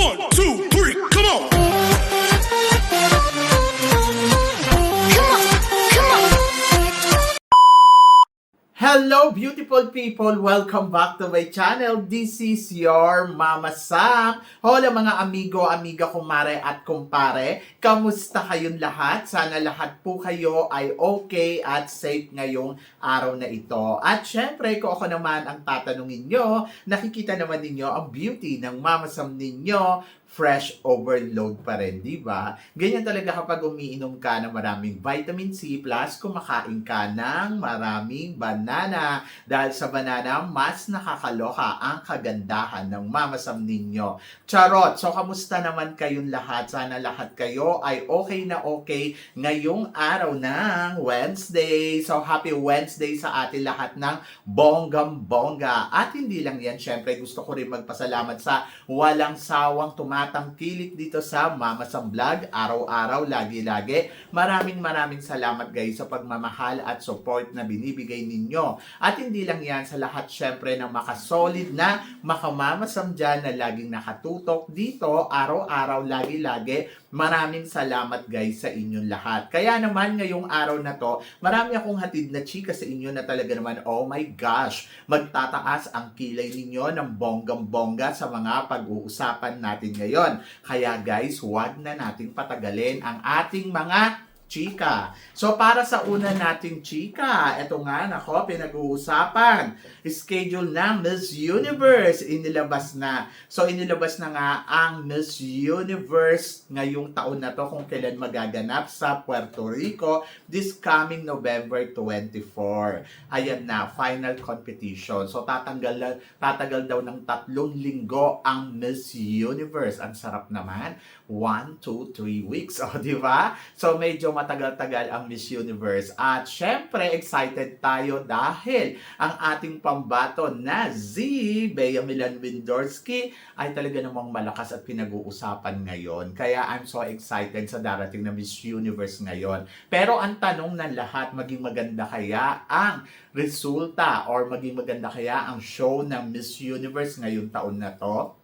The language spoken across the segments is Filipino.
1, 2, 3, come on! Hello beautiful people! Welcome back to my channel. This is your Mama Sam. Hola mga amigo, amiga, kumare at kumpare. Kamusta kayong lahat? Sana lahat po kayo ay okay at safe ngayong araw na ito. At syempre, kung ako naman ang tatanungin nyo, nakikita naman ninyo ang beauty ng Mama Sam ninyo. Fresh overload pa rin, di ba? Ganyan talaga kapag umiinom ka ng maraming vitamin C plus kumakain ka ng maraming banana. Dahil sa banana, mas nakakaloka ang kagandahan ng mamasam ninyo. Charot! So, kamusta naman kayong lahat? Sana lahat kayo ay okay na okay ngayong araw ng Wednesday. So, happy Wednesday sa atin lahat ng bonggam-bongga. At hindi lang yan, syempre gusto ko rin magpasalamat sa walang sawang tumatangkilik dito sa Mama Sam Vlog, araw-araw, lagi-lagi. Maraming salamat guys sa pagmamahal at support na binibigay ninyo. At hindi lang yan, sa lahat syempre ng makasolid na makamamasam dyan na laging nakatutok dito, araw-araw, lagi-lagi. Maraming salamat guys sa inyong lahat. Kaya naman ngayong araw na to, marami akong hatid na chika sa inyo na talaga naman, oh my gosh, magtataas ang kilay ninyo ng bonggam-bongga sa mga pag-uusapan natin ngayon. Kaya guys, huwag na nating patagalin ang ating mga chika. So para sa una nating chika, eto nga nako, pinag-uusapan. Schedule ng Miss Universe inilabas na. So inilabas na nga ang Miss Universe ngayong taon na to kung kailan magaganap sa Puerto Rico this coming November 24. Ayan na, final competition. So tatagal daw ng 3 linggo ang Miss Universe. Ang sarap naman. 1, 2, 3 weeks. O, di ba? So medyo matagal-tagal ang Miss Universe. At syempre, excited tayo dahil ang ating pambato na Bea Milan Windorski ay talaga namang malakas at pinag-uusapan ngayon. Kaya I'm so excited sa darating na Miss Universe ngayon. Pero ang tanong ng lahat, maging maganda kaya ang resulta or maging maganda kaya ang show ng Miss Universe ngayong taon na to?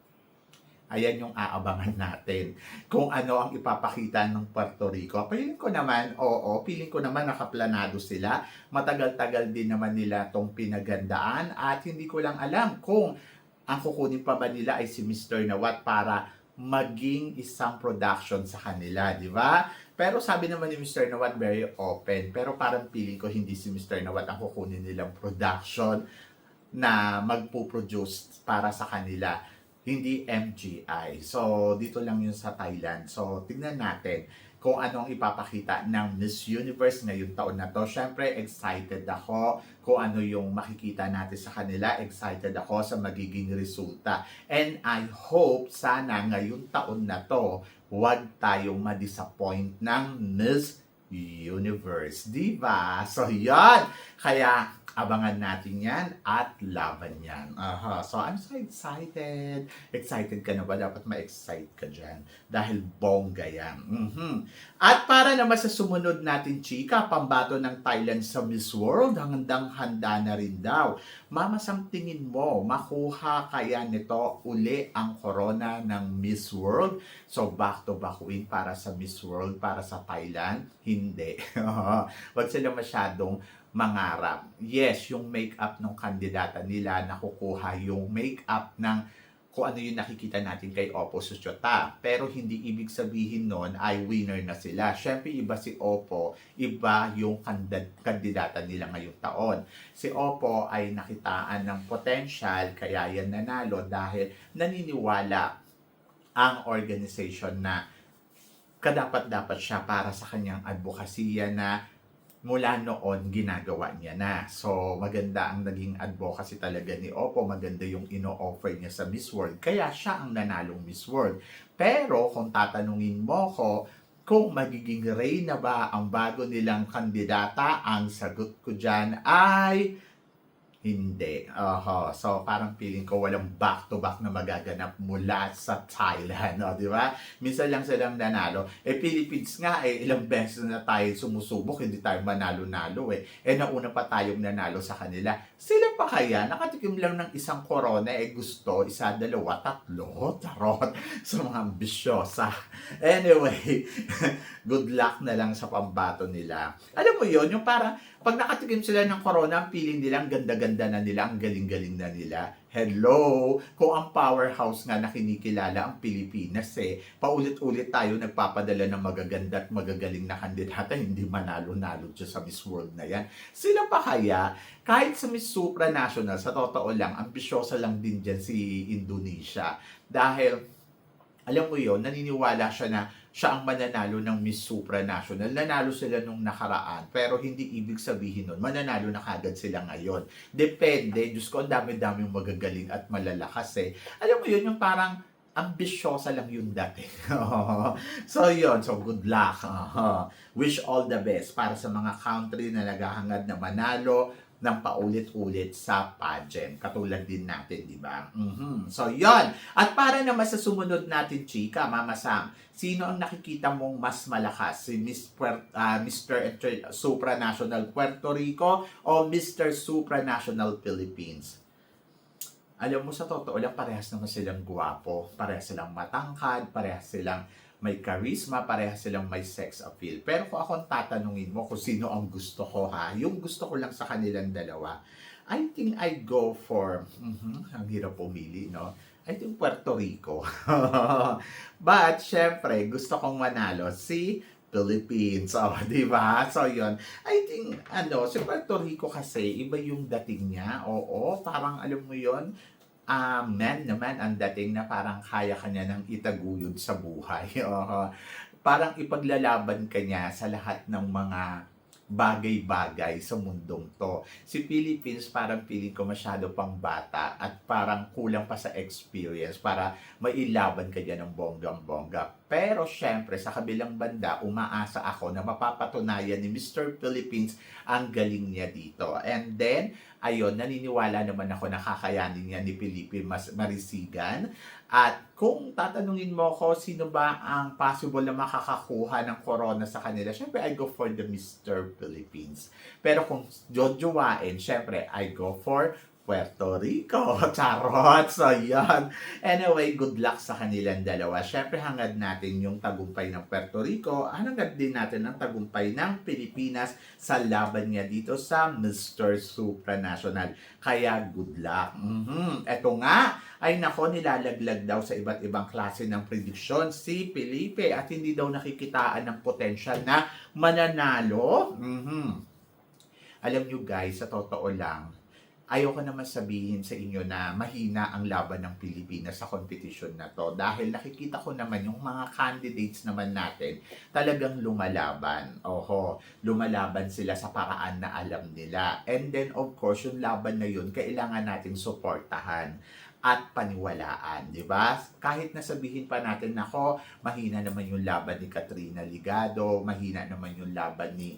Ayan yung aabangan natin. Kung ano ang ipapakita ng Puerto Rico. Piling ko naman, oo, piling ko naman nakaplanado sila. Matagal-tagal din naman nila tong pinagandaan at hindi ko lang alam kung ang kukunin pa ba nila ay si Mr. Nawat para maging isang production sa kanila, di ba? Pero sabi naman ni Mr. Nawat very open. Pero parang piling ko hindi si Mr. Nawat ang kukunin nilang production na magpo-produce para sa kanila. Hindi MGI. So, dito lang yun sa Thailand. So, tignan natin kung anong ipapakita ng Miss Universe ngayong taon na to. Siyempre, excited ako kung ano yung makikita natin sa kanila. Excited ako sa magiging resulta. And I hope sana ngayong taon na to, huwag tayong ma-disappoint ng Miss Universe. Diba? So, yan. Kaya, abangan natin yan at laban yan. So, I'm so excited. Excited ka na ba? Dapat ma-excite ka dyan. Dahil bongga yan. At para naman sa sumunod natin, chika, pambato ng Thailand sa Miss World, handang-handa na rin daw. Mama Sam, tingin mo, makuha kaya nito uli ang corona ng Miss World? So, back-to-back win para sa Miss World, para sa Thailand? Hindi. Wag sila masyadong mangarap. Yes, yung make-up ng kandidata nila, nakukuha yung make-up ng kung ano yung nakikita natin kay Oppo Suchota. Pero hindi ibig sabihin nun ay winner na sila. Siyempre, iba si Oppo, iba yung kandidata nila ngayong taon. Si Oppo ay nakitaan ng potential, kaya yan nanalo dahil naniniwala ang organization na kadapat-dapat siya para sa kanyang advokasya na mula noon, ginagawa niya na. So, maganda ang naging advocacy talaga ni Oppo. Maganda yung ino-offer niya sa Miss World. Kaya siya ang nanalong Miss World. Pero, kung tatanungin mo ko, kung magiging Reyna ba ang bago nilang kandidata, ang sagot ko dyan ay Hindi. Oho. So, parang feeling ko walang back-to-back na magaganap mula sa Thailand. O, di ba? Minsan lang silang nanalo. Philippines nga, ilang beses na tayo sumusubok, hindi tayo manalo-nalo nauna pa tayong nanalo sa kanila. Sila pa kaya, nakatikim lang ng isang corona, gusto, isa, dalawa, tatlo, charot, sa mga ambisyosa. Anyway, good luck na lang sa pambato nila. Alam mo yon yung parang, pag nakatikim sila ng corona, ang feeling nila, ang ganda-ganda na nila, ang galing-galing na nila. Hello! Kung ang powerhouse nga na kinikilala ang Pilipinas paulit-ulit tayo nagpapadala ng magaganda at magagaling na kandidata, hindi manalo-nalo dyan sa Miss World na yan. Sila pa kaya, kahit sa Miss Supranational, sa totoo lang, ambisyosa lang din dyan si Indonesia. Dahil, alam mo yon, naniniwala siya na siya ang mananalo ng Miss Supranational. Nanalo sila nung nakaraan, pero hindi ibig sabihin nun, mananalo na kagad sila ngayon. Depende, Diyos ko, ang dami-daming magagaling at malalakas Alam mo yun, yung parang ambisyosa lang yung dating. So yun, so good luck. Wish all the best para sa mga country na naghahangad na manalo ng paulit-ulit sa pageant. Katulad din natin, di ba? So, yon. At para naman sa sumunod natin, chika, Mama Sam, sino ang nakikita mong mas malakas? Si Mr. Supranational Puerto Rico o Mr. Supranational Philippines? Alam mo, sa totoo lang, parehas naman silang guwapo. Parehas silang matangkad, parehas silang may charisma, parehas silang may sex appeal. Pero kung akong tatanungin mo kung sino ang gusto ko yung gusto ko lang sa kanilang dalawa, I think I go for, ang hirap pumili, no? I think Puerto Rico. But, syempre, gusto kong manalo si Philippines. Di ba? So, yun. I think, si Puerto Rico kasi, iba yung dating niya. Oo, parang alam mo yun, man naman ang dating na parang kaya kanya ng itaguyod sa buhay. Parang ipaglalaban kanya sa lahat ng mga bagay-bagay sa mundong to. Si Philippines parang feeling ko masyado pang bata at parang kulang pa sa experience para mailaban ka dyan ng bonggang-bongga. Pero syempre sa kabilang banda, umaasa ako na mapapatunayan ni Mr. Philippines ang galing niya dito. And then, ayun, naniniwala naman ako na kakayanin niya ni Felipe Marisigan. At kung tatanungin mo ko sino ba ang possible na makakakuha ng corona sa kanila, syempre I go for the Mr. Philippines. Pero kung jojowain, syempre I go for Puerto Rico. Charot! So, yan. Anyway, good luck sa kanilang dalawa. Syempre, hangad natin yung tagumpay ng Puerto Rico. Hangad din natin ang tagumpay ng Pilipinas sa laban niya dito sa Mr. Supranational. Kaya, good luck. Eto nga, ay nako, nilalaglag daw sa iba't ibang klase ng prediksyon si Felipe at hindi daw nakikitaan ng potential na mananalo. Alam nyo guys, sa totoo lang, ayoko naman sabihin sa inyo na mahina ang laban ng Pilipinas sa competition na to dahil nakikita ko naman yung mga candidates naman natin talagang lumalaban. Lumalaban sila sa paraan na alam nila. And then of course, yung laban na yun, kailangan natin suportahan at paniwalaan, di ba? Kahit nasabihin pa natin, nako, mahina naman yung laban ni Katrina Ligado, mahina naman yung laban ni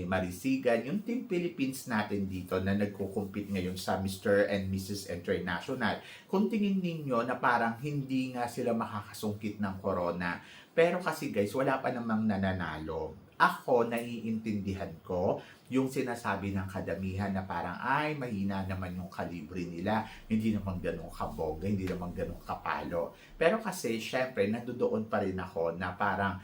Marisigan, yung Team Philippines natin dito na nagkukumpit ngayon sa Mr. and Mrs. International. Kung tingin ninyo na parang hindi nga sila makakasungkit ng corona, pero kasi guys, wala pa namang nananalo. Ako, naiintindihan ko yung sinasabi ng kadamihan na parang, ay, mahina naman yung kalibre nila, hindi naman ganun kabongga, hindi naman ganun kapalo. Pero kasi, syempre, nandoon pa rin ako na parang,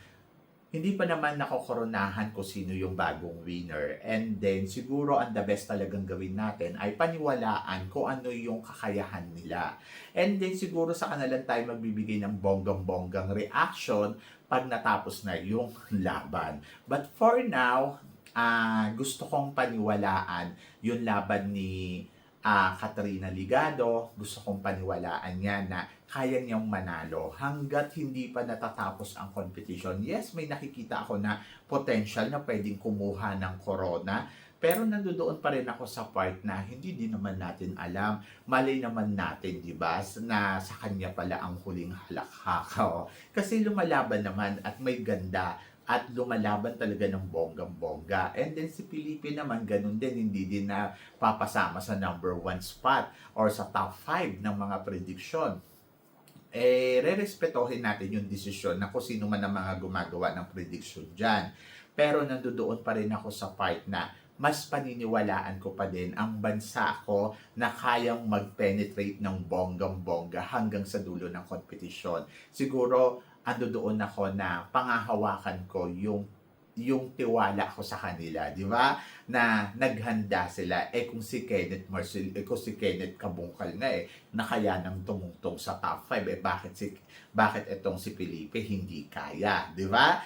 hindi pa naman nakokoronahan kung sino yung bagong winner. And then, siguro ang the best talagang gawin natin ay paniwalaan kung ano yung kakayahan nila. And then, siguro sa kanilang tayo magbibigay ng bonggang-bonggang reaction pag natapos na yung laban. But for now, gusto kong paniwalaan yung laban ni Katrina Ligado. Gusto kong paniwalaan niya na kaya niyang manalo hanggat hindi pa natatapos ang competition. Yes, may nakikita ako na potential na pwedeng kumuha ng corona, pero nandoon pa rin ako sa part na hindi din naman natin alam. Malay naman natin, di ba, na sa kanya pala ang huling halakhak. Kasi lumalaban naman at may ganda at lumalaban talaga ng bonggang-bongga. And then si Felipe naman, ganun din, hindi din na papasama sa number 1 spot or sa top 5 ng mga prediction. Re-respetohin natin yung desisyon na kung sino man ang mga gumagawa ng prediction dyan. Pero nandoon pa rin ako sa part na mas paniniwalaan ko pa din ang bansa ko na kayang mag-penetrate ng bonggang-bongga hanggang sa dulo ng kompetisyon. Siguro, ando doon ako na pangahawakan ko yung tiwala ko sa kanila, di ba? Na naghanda sila. Kung si Kenneth Marcel, kung si Kenneth Kabungkal nga na kaya nang tumungtong sa top 5, bakit itong si Felipe hindi kaya, di ba?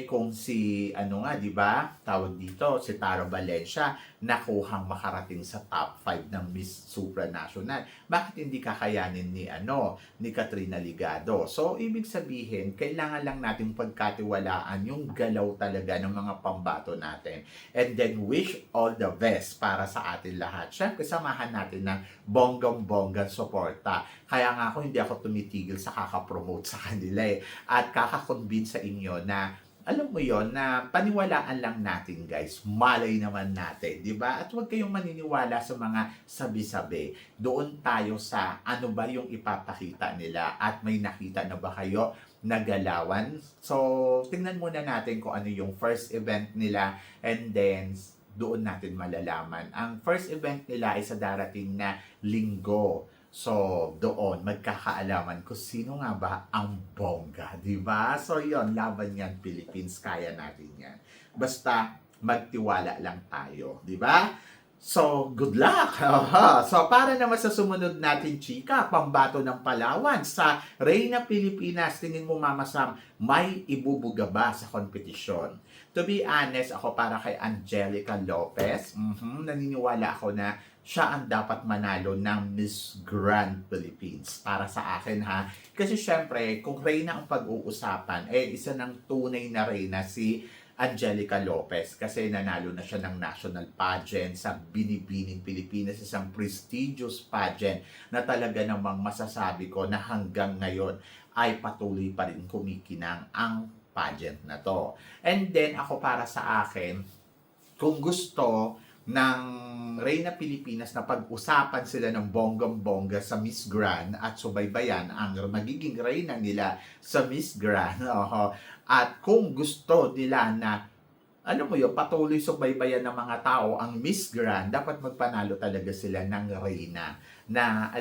Kung si, di ba, tawag dito, si Tara Valencia, nakuhang makarating sa top 5 ng Miss Supranational. Bakit hindi kakayanin ni Katrina Ligado? So, ibig sabihin, kailangan lang natin pagkatiwalaan yung galaw talaga ng mga pambato natin. And then, wish all the best para sa atin lahat. Siyempre, samahan natin ng bonggang-bonggang suporta. Kaya nga hindi ako tumitigil sa kakapromote sa kanila at kakakonvince sa inyo na alam mo yon na paniwalaan lang natin guys. Malay naman natin, di ba? At huwag kayong maniniwala sa mga sabi-sabi. Doon tayo sa ano ba yung ipapakita nila at may nakita na ba kayo na galawan? So, tingnan muna natin kung ano yung first event nila and then doon natin malalaman. Ang first event nila ay sa darating na linggo. So, doon, magkakaalaman kung sino nga ba ang bongga, di ba? So, yon laban yan, Philippines, kaya natin yan. Basta, magtiwala lang tayo, di ba? So, good luck! So, para naman sa sumunod natin, chika, pambato ng Palawan sa Reyna Pilipinas, tingin mo, Mama Sam, may ibubuga ba sa kompetisyon? To be honest, ako para kay Angelica Lopez, naniniwala ako na siya ang dapat manalo ng Miss Grand Philippines. Para sa akin ha. Kasi syempre, kung Reyna ang pag-uusapan, isa ng tunay na Reyna si Angelica Lopez. Kasi nanalo na siya ng national pageant sa Binibining Pilipinas. Isang prestigious pageant na talaga namang masasabi ko na hanggang ngayon ay patuloy pa rin kumikinang ang pageant na to. And then, ako para sa akin, kung gusto ng Reyna Pilipinas na pag-usapan sila ng bonggang-bongga sa Miss Grand at subaybayan ang magiging Reyna nila sa Miss Grand. At kung gusto nila na patuloy subaybayan ng mga tao ang Miss Grand, dapat magpanalo talaga sila ng Reyna na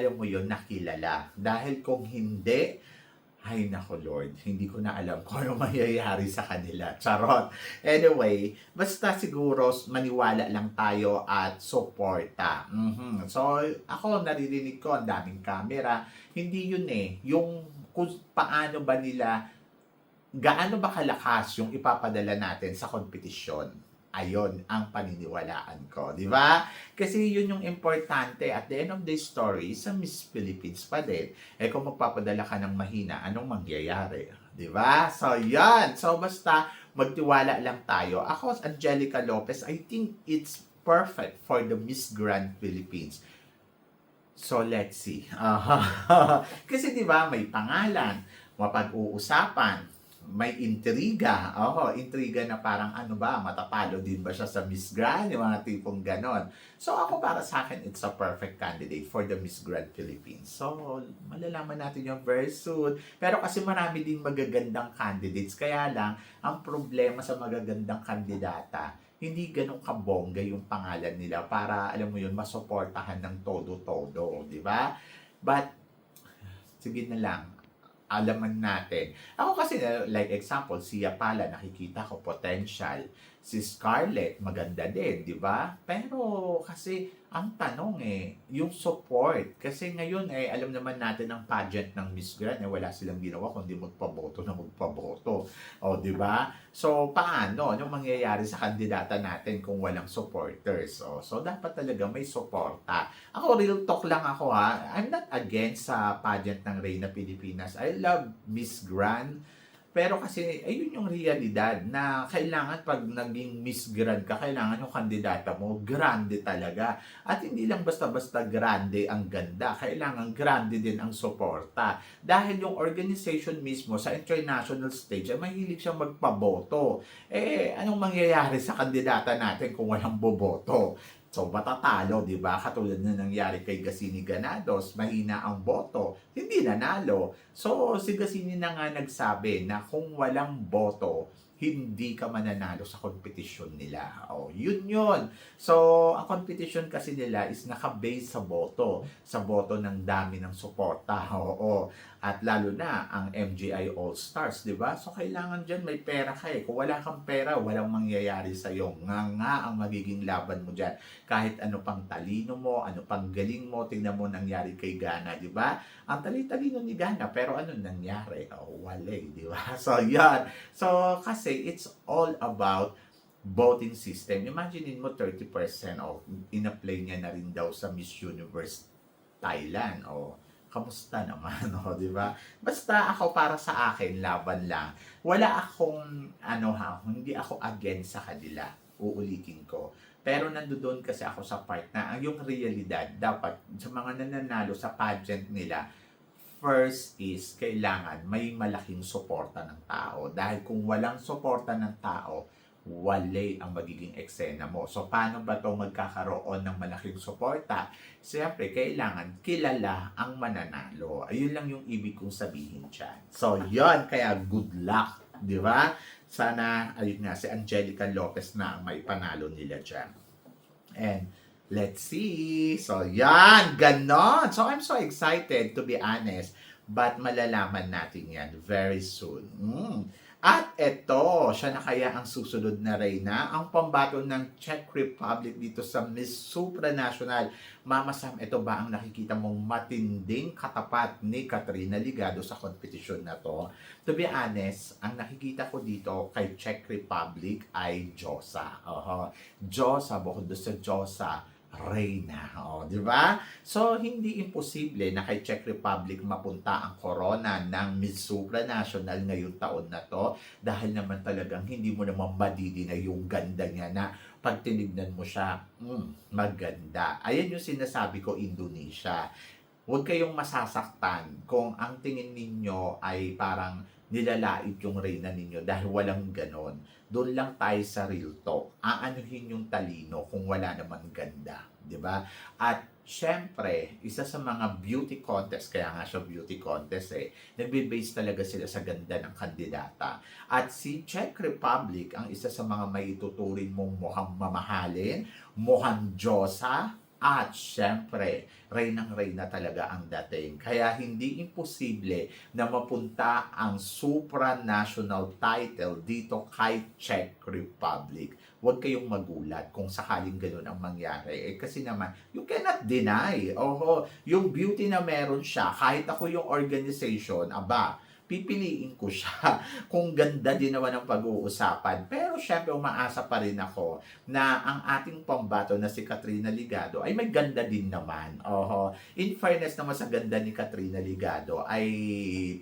nakilala. Dahil kung hindi, ay nako Lord, hindi ko na alam kung ano mangyayari sa kanila. Charot. Anyway, basta siguro maniwala lang tayo at suporta. So, ako naririnig ko ang daming camera. Hindi yun yung kung paano ba nila, gaano ba kalakas yung ipapadala natin sa kompetisyon. Ayon ang paniniwalaan ko, di ba? Kasi yun yung importante at the end of the story sa Miss Philippines pa din. Kung magpapadala ka ng mahina, anong mangyayari? Di ba? So, yan. So, basta magtiwala lang tayo. Ako, Angelica Lopez, I think it's perfect for the Miss Grand Philippines. So, let's see. Kasi di ba, may pangalan, mapag-uusapan, may intriga. Intriga na parang matatalo din ba siya sa Miss Grand? Yung mga tipong ganon. So ako para sa akin, it's a perfect candidate for the Miss Grand Philippines. So malalaman natin yung very soon. Pero kasi marami din magagandang candidates. Kaya lang, ang problema sa magagandang kandidata, hindi ganun kabongga yung pangalan nila para, masuportahan ng todo-todo. Di ba? But, sige na lang. Alaman natin. Ako kasi, like example, si Yapala, nakikita ko potential. Si Scarlett, maganda din, di ba? Pero kasi, ang tanong yung support. Kasi ngayon alam naman natin ang pageant ng Miss Grand, wala silang ginawa kundi magpaboto na magpaboto. Di ba? So, paano? Anong mangyayari sa kandidata natin kung walang supporters? So, dapat talaga may suporta. Ako, real talk lang ako I'm not against sa pageant ng Reyna Pilipinas. I love Miss Grand. Pero kasi ayun yung realidad na kailangan 'pag naging Miss Grand ka, kailangan yung kandidata mo grande talaga. At hindi lang basta-basta grande ang ganda, kailangan grande din ang suporta. Dahil yung organization mismo sa international stage ay mahilig siyang magpaboto. Anong mangyayari sa kandidata natin kung walang boboto? So, matatalo, di ba? Katulad na nangyari kay Gasini Ganados, mahina ang boto, hindi nanalo. So, si Gasini na nga nagsabi na kung walang boto, hindi ka mananalo sa kompetisyon nila. O, yun yun. So, ang competition kasi nila is naka-base sa boto ng dami ng suporta. Oo. At lalo na ang MGI All-Stars, di ba? So, kailangan dyan may pera ka eh. Kung wala kang pera, walang mangyayari sa'yo. Nga ang magiging laban mo dyan. Kahit ano pang talino mo, ano pang galing mo, tingnan mo nangyari kay Gana, di ba? Ang talino ni Gana, pero ano nangyari? Wala, di ba? So, yan. So, kasi it's all about voting system. Imaginein mo 30% of ina-play niya na rin daw sa Miss Universe Thailand. Kamusta naman, di ba? Basta ako para sa akin, laban lang. Wala akong, hindi ako against sa kanila. Uulitin ko. Pero nandoon kasi ako sa part na yung realidad, dapat sa mga nananalo sa pageant nila, first is kailangan may malaking suporta ng tao. Dahil kung walang suporta ng tao, wale ang magiging eksena mo. So, paano ba ito magkakaroon ng malaking suporta? Siyempre, kailangan kilala ang mananalo. Ayun lang yung ibig kong sabihin dyan. So, yon kaya good luck. Di ba? Sana, ayun nga, si Angelica Lopez na ang may panalo nila dyan. And, let's see. So, yan. Ganon. So, I'm so excited, to be honest. But malalaman natin yan very soon. At eto, siya na kaya ang susunod na reyna, ang pambato ng Czech Republic dito sa Miss Supranational. Mama Sam, ito ba ang nakikita mong matinding katapat ni Katrina Ligado sa kompetisyon na to? To be honest, ang nakikita ko dito kay Czech Republic ay Diyosa. Diyosa, bukod doon sa Diyosa, Reyna, di ba? So, hindi imposible na kay Czech Republic mapunta ang corona ng Miss Supranational ngayong taon na to dahil naman talagang hindi mo naman madidi na yung ganda niya na pag tinignan mo siya, maganda. Ayan yung sinasabi ko, Indonesia. Huwag kayong masasaktan kung ang tingin ninyo ay parang nilalait yung reyna ninyo dahil walang ganon. Doon lang tayo sa real talk. Aanuhin yung talino kung wala naman ganda. Diba? At syempre, isa sa mga beauty contest, kaya nga siya beauty contest nagbe-base talaga sila sa ganda ng kandidata. At si Czech Republic, ang isa sa mga maituturing mong mukhang mamahalin, mukhang Diyosa, at syempre, reynang-reyna talaga ang dating. Kaya hindi imposible na mapunta ang supranational title dito kay Czech Republic. Huwag kayong magulat kung sakaling ganun ang mangyari. Kasi naman, you cannot deny. Yung beauty na meron siya, kahit ako yung organization, pipiliin ko siya kung ganda din naman ang pag-uusapan. Pero syempre, umaasa pa rin ako na ang ating pambato na si Katrina Ligado ay may ganda din naman. In fairness naman sa ganda ni Katrina Ligado ay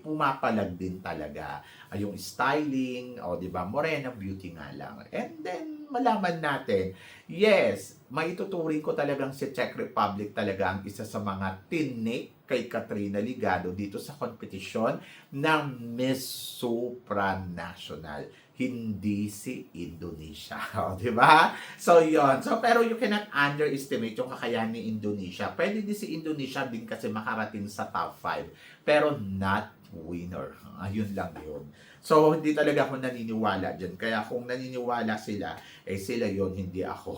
pumapalag din talaga. Yung styling, di ba, morena beauty nga lang. And then, malaman natin, yes, maituturing ko talagang si Czech Republic talaga ang isa sa mga tinik kay Katrina Ligado dito sa kompetisyon ng Miss Supranational. Hindi si Indonesia. Di ba? So, yon. So, pero you cannot underestimate yung kakayahan ni Indonesia. Pwede din si Indonesia din kasi makarating sa top 5. Pero not winner. Ayun lang yun. So, hindi talaga ako naniniwala dyan. Kaya kung naniniwala sila, sila yon, hindi ako.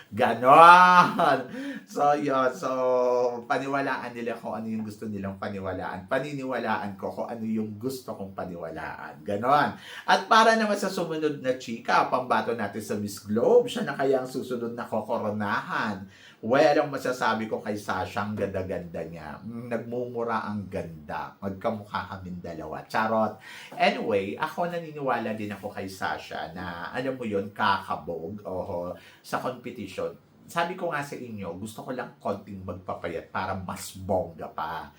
Ganon! So, yun. So, paniwalaan nila kung ano yung gusto nilang paniwalaan. Paniniwalaan ko kung ano yung gusto kong paniwalaan. Ganon. At para naman sa sumunod na chika, pambato natin sa Miss Globe, siya na kaya ang susunod na kokoronahan. Well, ang masasabi ko kay Sasha, ang ganda-ganda niya. Nagmumura ang ganda. Magkamukha kaming dalawa. Charot. Anyway, ako naniniwala din ako kay Sasha na, alam mo yun, kakabog sa competition. Sabi ko nga sa inyo, gusto ko lang konting magpapayat para mas bongga pa.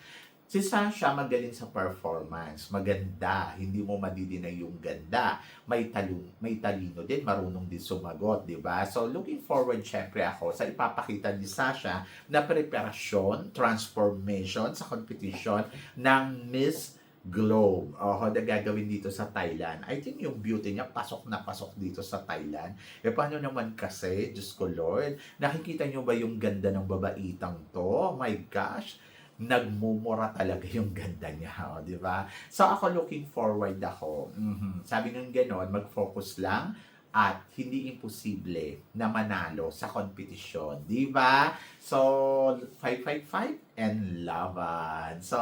Si Sasha magaling sa performance, maganda, hindi mo madidinay yung ganda. May talino din, marunong din sumagot, di ba? So looking forward syempre ako sa ipapakita ni Sasha na preparasyon, transformation sa competition ng Miss Globe. Na gagawin dito sa Thailand. I think yung beauty niya pasok na pasok dito sa Thailand. Paano naman kasi, Diyos ko Lord, nakikita niyo ba yung ganda ng babaitang to? Oh my gosh, nagmumura talaga yung ganda niya, di ba? So ako looking forward ako. Sabi ng gano'n, mag-focus lang at hindi imposible na manalo sa kompetisyon, di ba? So 555 and laban. So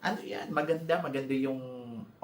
ano yan, maganda yung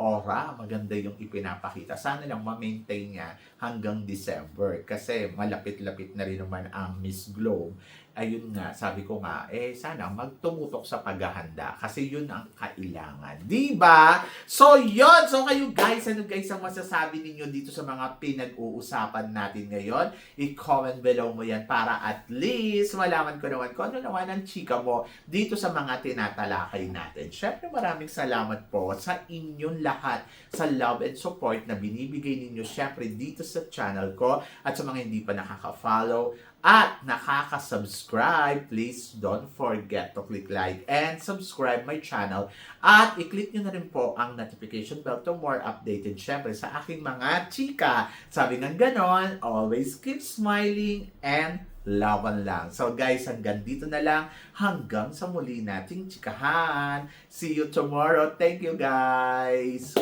aura, maganda yung ipinapakita. Sana lang ma-maintain niya hanggang December kasi malapit-lapit na rin naman ang Miss Globe. Ayun nga, sabi ko nga, sana magtumutok sa paghahanda kasi yun ang kailangan. Diba? So, yun! So, kayo guys, ano guys ang masasabi ninyo dito sa mga pinag-uusapan natin ngayon? I-comment below mo yan para at least malaman ko naman kung ano naman ang chika mo dito sa mga tinatalakay natin. Syempre, maraming salamat po sa inyong lahat sa love and support na binibigay ninyo syempre dito sa channel ko at sa mga hindi pa nakaka-follow at nakaka-subscribe, please don't forget to click like and subscribe my channel. At i-click nyo na rin po ang notification bell to more updated syempre sa aking mga chika. Sabi ng ganon, always keep smiling and laban lang. So guys, hanggang dito na lang. Hanggang sa muli nating chikahan. See you tomorrow. Thank you guys.